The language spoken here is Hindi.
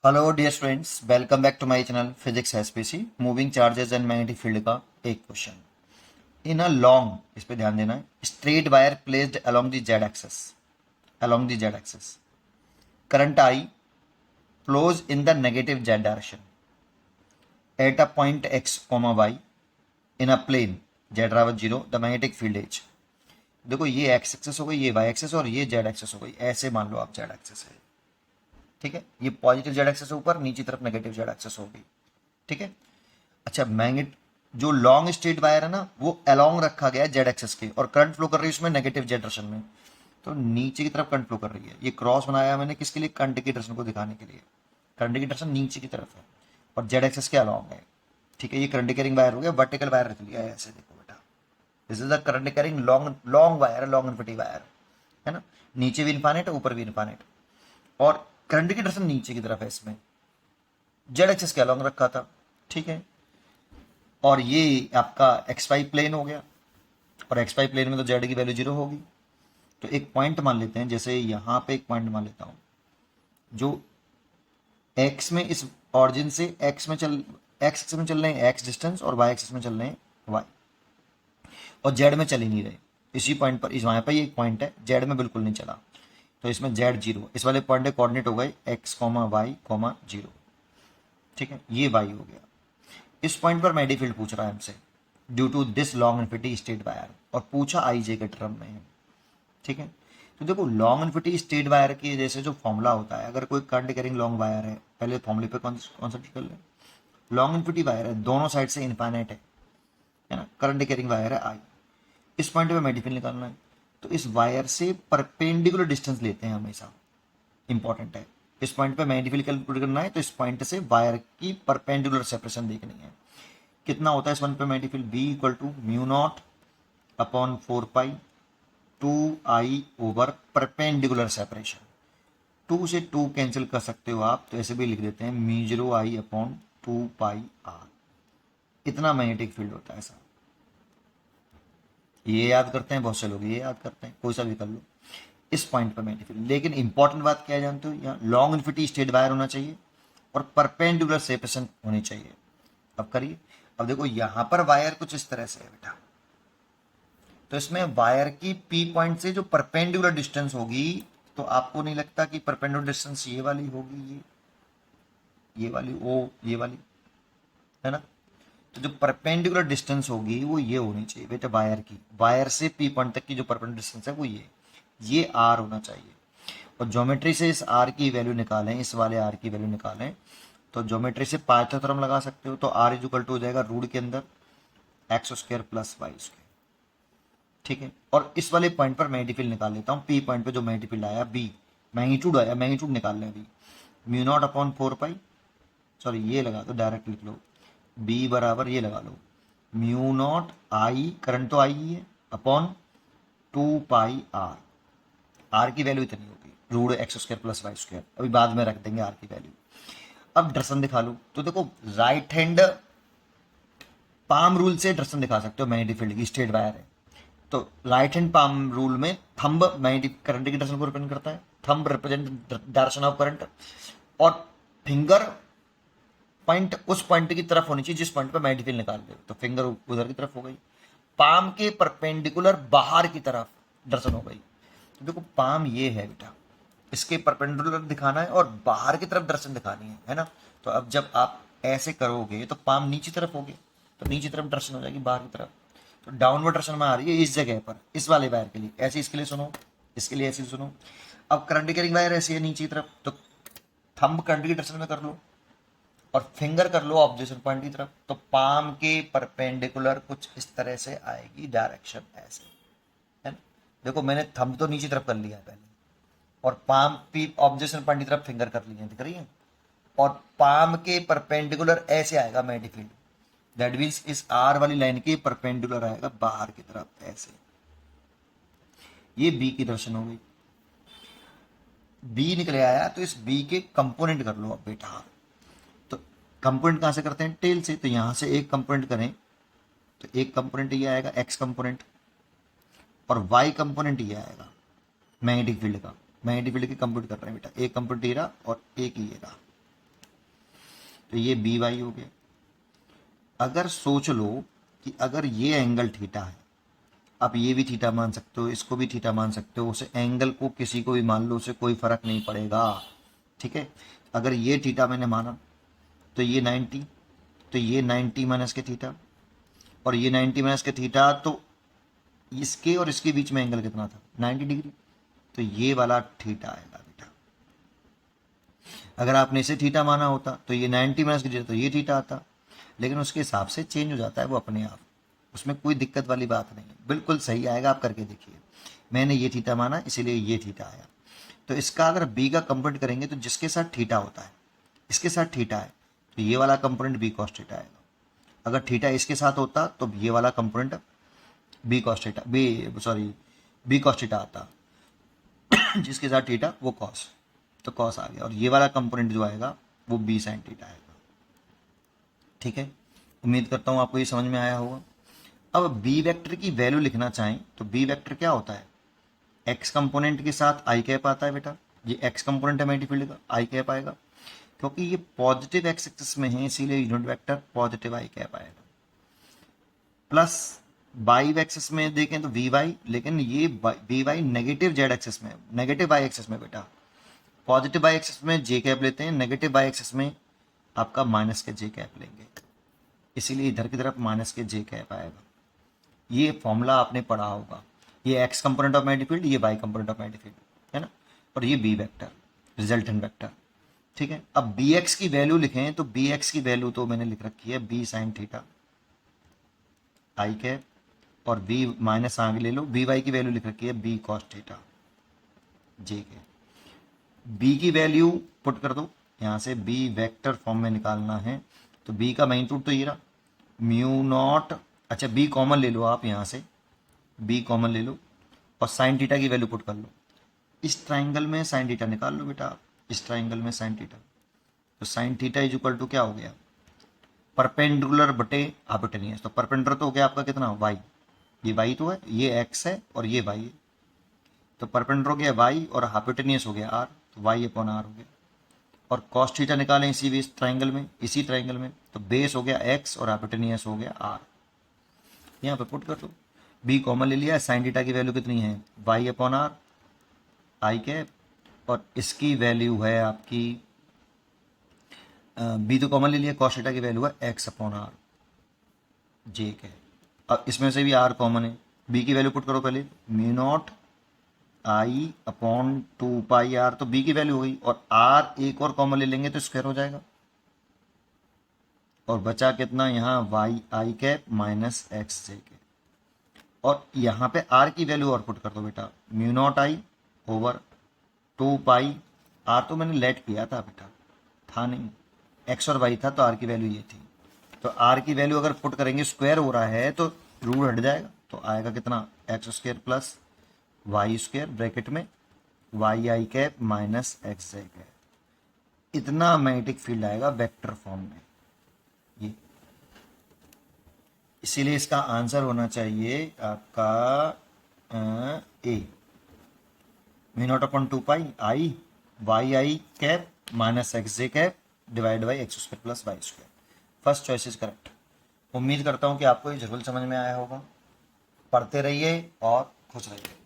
Hello dear students, welcome back to my channel physics SPC. Moving charges and magnetic field का एक क्वेश्चन इन अ लॉन्ग, इस पे ध्यान देना है, straight wire placed along the Z axis current I flows in the negative Z direction at a point X comma Y in a plane Z बराबर zero. The magnetic field H, देखो ये एक्स एक्सेस हो गई, ये वाई एक्सेस और ये जेड एक्सेस हो गई। ऐसे मान लो आप जेड एक्सेस है, ठीक है। ये पॉजिटिव जेड एक्सेस ऊपर, नीचे तरफ नेगेटिव जेड एक्सेस होगी, ठीक है। अच्छा, मैग्नेट जो लॉन्ग स्ट्रेट वायर है ना, वो अलोंग रखा गया है जेड एक्सेस के, और करंट फ्लो कर रही है उसमें नेगेटिव जेड डायरेक्शन में। तो नीचे की तरफ करंट फ्लो कर रही है। ये क्रॉस बनाया मैंने किसके लिए? करंट की डायरेक्शन को दिखाने के लिए। करंट की डायरेक्शन नीचे की तरफ है और जेड एक्सेस के अलोंग है, ठीक है। ये करंट कैरिंग वायर हो गया, वर्टिकल वायर रख लिया है ऐसे। देखो बेटा, this is the current carrying long long wire, long infinity wire है ना। नीचे भी इनफाइनाइट है, ऊपर भी इनफाइनाइट, और करंट की डायरेक्शन नीचे की तरफ है इसमें, जेड एक्सेस के अलोंग रखा था, ठीक है। और ये आपका एक्स वाई प्लेन हो गया, और एक्स वाई प्लेन में तो जेड की वैल्यू जीरो होगी। तो एक पॉइंट मान लेते हैं, जैसे यहाँ पे एक पॉइंट मान लेता हूँ जो एक्स में, इस ऑरिजिन से एक्स एक्स में चल रहे हैं एक्स डिस्टेंस, और वाई एक्सिस में चल रहे हैं वाई, और जेड में चल ही नहीं रहे। इसी पॉइंट पर, इस वहाँ पर एक पॉइंट है, जेड में बिल्कुल नहीं चला, तो इसमें जेड जीरो, इस वाले पॉइंट के कोऑर्डिनेट हो गए x comma y comma zero, ठीक है। ये वाई हो गया। इस पॉइंट पर मैडी फील्ड पूछ रहा है हमसे, due to this long infinity straight wire, और पूछा आई जे के टर्म में है, ठीक है। तो देखो, लॉन्ग इन्फिनिटी स्ट्रेट वायर की जैसे जो फॉर्मूला होता है, अगर कोई करंट कैरिंग लॉन्ग वायर है, पहले फॉर्मूले पे कॉन्सेप्ट कर ले। लॉन्ग इन्फिनिटी वायर है, दोनों साइड से इनफाइनाइट है ना। करंट कैरिंग वायर है आई। इस पॉइंट पे मैडी फील्ड निकालना है, तो इस वायर से परपेंडिकुलर डिस्टेंस लेते हैं हमेशा, इंपॉर्टेंट है। इस पॉइंट पे मैडी फील्ड कैलकुलेट करना है, तो इस पॉइंट से वायर की परपेंडिकुलर सेपरेशन देखनी है। कितना होता है इस वन पे मैडी field? B equal to mu not upon 4 pi 2 I over perpendicular separation. 2 से 2 कैंसिल कर सकते हो आप, तो ऐसे भी लिख देते हैं mu 0 I upon 2 pi r. इतना मैग्नेटिक फील्ड होता है सर। ये याद करते हैं बहुत से लोग, ये याद करते हैं, कोई सा भी कर लो। इस पॉइंट पर मैग्नेटिक फील्ड, लेकिन इंपॉर्टेंट बात क्या है जानते हो? यहाँ लॉन्ग इन्फिनिटी स्ट्रेट वायर होना चाहिए और परपेंडिकुलर सेपरेशन होनी चाहिए। अब करिए। अब देखो, यहां पर वायर कुछ इस तरह से है बेटा, तो इसमें वायर की पी पॉइंट से जो परपेंडिकुलर डिस्टेंस होगी, तो आपको नहीं लगता कि परपेंडिकुलर डिस्टेंस ये वाली होगी? ये वाली, ओ ये वाली, है ना। तो जो परपेंडिकुलर डिस्टेंस होगी वो ये होनी चाहिए बेटा, वायर की, वायर से पी पॉइंट तक की जो परपेंडिकुलर डिस्टेंस है वो ये आर होना चाहिए। और ज्योमेट्री से इस आर की वैल्यू निकालें, इस वाले आर की वैल्यू निकालें, तो ज्योमेट्री से पाइथागोरम लगा सकते हो। तो आर इज इक्वल टू हो जाएगा रूट के अंदर x square plus Y square, ठीक है। और इस वाले पॉइंट पर मैग्नेटिक फील्ड निकाल लेता हूँ। पी पॉइंट पे जो मैग्नेटिक फील्ड आया, बी मैग्नीट्यूड आया, मैग्नीट्यूड निकाल लें अभी। म्यू नॉट अपॉन 4 पाई, सॉरी ये लगा दो, डायरेक्ट लिख लो। बी बराबर ये लगा लो, म्यू नॉट आई, करंट तो आई ही है, अपॉन 2 पाई आर। आर की वैल्यू इतनी होगी, root x square plus Y square, अभी बाद में रख देंगे आर की वैल्यू। अब दर्शन दिखा लूँ, तो देखो राइट हैंड पाम रूल से दर्शन दिखा सकते हो मैग्नेटिक फील्ड की, स्ट्रेट वायर है। तो राइट हैंड पाम रूल में थंब मैग्नेटिक करंट की डायरेक्शन को रिप्रेजेंट करता है, thumb represent direction of current, और फिंगर पॉइंट उस पॉइंट की तरफ होनी चाहिए जिस पॉइंट पे मैग्नेटिक फील्ड निकाल रहे हो। तो फिंगर उधर की तरफ हो गई, पाम के परपेंडिकुलर बाहर की तरफ दर्शन हो गई। तो देखो, पाम ये है बेटा, इसके परपेंडिकुलर दिखाना है और बाहर की तरफ दर्शन दिखानी है ना। तो अब जब आप ऐसे करोगे तो पाम नीचे तरफ होगी, तो नीचे तरफ दर्शन हो जाएगी बाहर की तरफ। तो डाउनवर्ड दर्शन में आ रही है इस जगह पर, इस वाले वायर के लिए ऐसे, इसके लिए सुनो, इसके लिए ऐसे सुनो। अब करंट कैरिंग वायर ऐसी है नीचे की तरफ, तो थंब करंट की दर्शन में कर लो और फिंगर कर लो ऑब्जर्वेशन पॉइंट की तरफ। तो पाम के परपेंडिकुलर कुछ इस तरह से आएगी डायरेक्शन, ऐसे, है ना। देखो, मैंने थंब तो नीचे तरफ कर लिया है पहले, और पाम पी ऑब्जर्वेशन पॉइंट की तरफ फिंगर कर लिए, दिख रही है। और पाम के परपेंडिकुलर ऐसे आएगा मैग्नेटिक फील्ड, दैट मीन्स इस आर वाली लाइन के परपेंडिकुलर आएगा बाहर की तरफ ऐसे। ये बी की दर्शन हो गई। बी निकले आया, तो इस बी के कंपोनेंट कर लो अब बेटा। तो कंपोनेंट कहां से करते हैं? टेल से। तो यहां से एक कंपोनेंट करें, तो एक कंपोनेंट ये आएगा एक्स कंपोनेंट, और वाई कंपोनेंट ये आएगा मैग्नेटिक फील्ड का। मैग्नेटिक फील्ड की कंप्यूट कर रहे हैं बेटा, एक कंपोनेंट ये रहा और एक ये रहा, तो ये बी वाई हो गया। अगर सोच लो कि अगर ये एंगल थीटा है, आप ये भी थीटा मान सकते हो, इसको भी थीटा मान सकते हो, उसे एंगल को किसी को भी मान लो, उसे कोई फर्क नहीं पड़ेगा, ठीक है। अगर ये थीटा मैंने माना तो ये 90, तो ये 90 माइनस के थीटा, और ये 90 माइनस के थीटा, तो इसके और इसके बीच में एंगल कितना था 90 डिग्री, तो ये वाला थीटा आएगा बेटा। अगर आपने इसे थीटा माना होता तो ये 90 माइनस के थीटा, तो ये थीटा आता, लेकिन उसके हिसाब से चेंज हो जाता है वो अपने आप, उसमें कोई दिक्कत वाली बात नहीं है, बिल्कुल सही आएगा, आप करके देखिए। मैंने ये थीटा माना इसीलिए ये थीटा आया। तो इसका अगर बी का कंपोनेंट करेंगे तो जिसके साथ थीटा होता है, इसके साथ थीटा है, तो ये वाला कंपोनेंट बी कॉस थीटा आएगा। अगर थीटा इसके साथ होता तो ये वाला component B cos theta, B cos theta आता, जिसके साथ थीटा वो कॉस, तो कॉस आ गया, और ये वाला कंपोनेंट जो आएगा वो बी साइन थीटा आएगा, ठीक है। उम्मीद करता हूँ आपको ये समझ में आया होगा। अब बी वेक्टर की वैल्यू लिखना चाहें तो बी वेक्टर क्या होता है, एक्स कंपोनेंट के साथ आई कैप आता है बेटा, ये एक्स कंपोनेंट है मैग्नेटिक फील्ड का, आई कैप आएगा, क्योंकि ये पॉजिटिव एक्स एक्सिस में है इसीलिए unit vector positive i cap आएगा। प्लस बाई एक्सिस में देखें तो वी वाई, लेकिन ये v y negative z axis में, नेगेटिव वाई एक्सिस में बेटा, पॉजिटिव वाई एक्सिस में जे कैप लेते हैं, नेगेटिव वाई एक्सिस में आपका माइनस के जे कैप लेंगे, इसीलिए इधर की तरफ माइनस के जे कैप आएगा। ये फॉर्मूला आपने पढ़ा होगा, ये X component of magnetic field, ये Y component of magnetic field, है ना, और ये बी वेक्टर रिजल्टेंट वेक्टर, ठीक है। अब बी एक्स की वैल्यू लिखें तो बी एक्स की वैल्यू तो मैंने लिख रखी है बी साइन थीटा आई कैप, और बी माइनस आगे ले लो, बी वाई की वैल्यू लिख रखी है बी कॉस थीटा जे के। बी की वैल्यू पुट कर दो, यहाँ से बी वेक्टर फॉर्म में निकालना है, तो बी का मैग्नीट्यूड तो ये रहा म्यू नॉट, अच्छा बी कॉमन ले लो आप, यहाँ से बी कॉमन ले लो और साइन थीटा की वैल्यू पुट कर लो, इस ट्राइंगल में साइन थीटा निकाल लो बेटा, इस ट्राइंगल में साइन थीटा, तो sine theta is equal to क्या हो गया, परपेंडिकुलर बटे हाइपोटेनियस, तो परपेंडिकुलर तो हो गया आपका कितना वाई, ये वाई तो है, ये एक्स है और ये वाई है, तो परपेंडिकुलर हो गया वाई और हाइपोटेनियस हो गया आर, तो वाई अपॉन आर हो गया। और कॉस थीटा निकालें इसी इस ट्राइंगल में, इसी ट्राइंगल में, तो बेस हो गया एक्स और हाइपोटेनियस हो गया आर, यहाँ पे पुट कर दो, बी कॉमन ले लिया, साइन थीटा की वैल्यू कितनी है y upon r i cap, और इसकी वैल्यू है आपकी बी तो कॉमन ले लिया, कॉस थीटा की वैल्यू है एक्स अपॉन आर जे के। अब इसमें से भी आर कॉमन है, बी की वैल्यू पुट करो पहले, mu not I upon 2 pi r, तो बी की वैल्यू हो गई, और आर एक और कॉमन ले लेंगे तो स्क्वायर हो जाएगा, और बचा कितना यहाँ Y I cap minus X जे के, और यहाँ पे आर की वैल्यू और पुट कर दो बेटा, mu not I over 2 pi, r तो मैंने लेट किया था बेटा, था नहीं, एक्स और वाई था, तो आर की वैल्यू ये थी, तो आर की वैल्यू अगर पुट करेंगे स्क्वायर हो रहा है तो रूट हट जाएगा, तो आएगा कितना X square plus Y square bracket में Y I cap minus X J cap, इतना मैग्नेटिक फील्ड आएगा वेक्टर फॉर्म में ये, इसीलिए इसका आंसर होना चाहिए आपका A, mu not upon 2 pi I Y I cap minus X J cap divide by X square plus Y square, first choice is correct. उम्मीद करता हूँ कि आपको ये जरूर समझ में आया होगा, पढ़ते रहिए और खुश रहिए।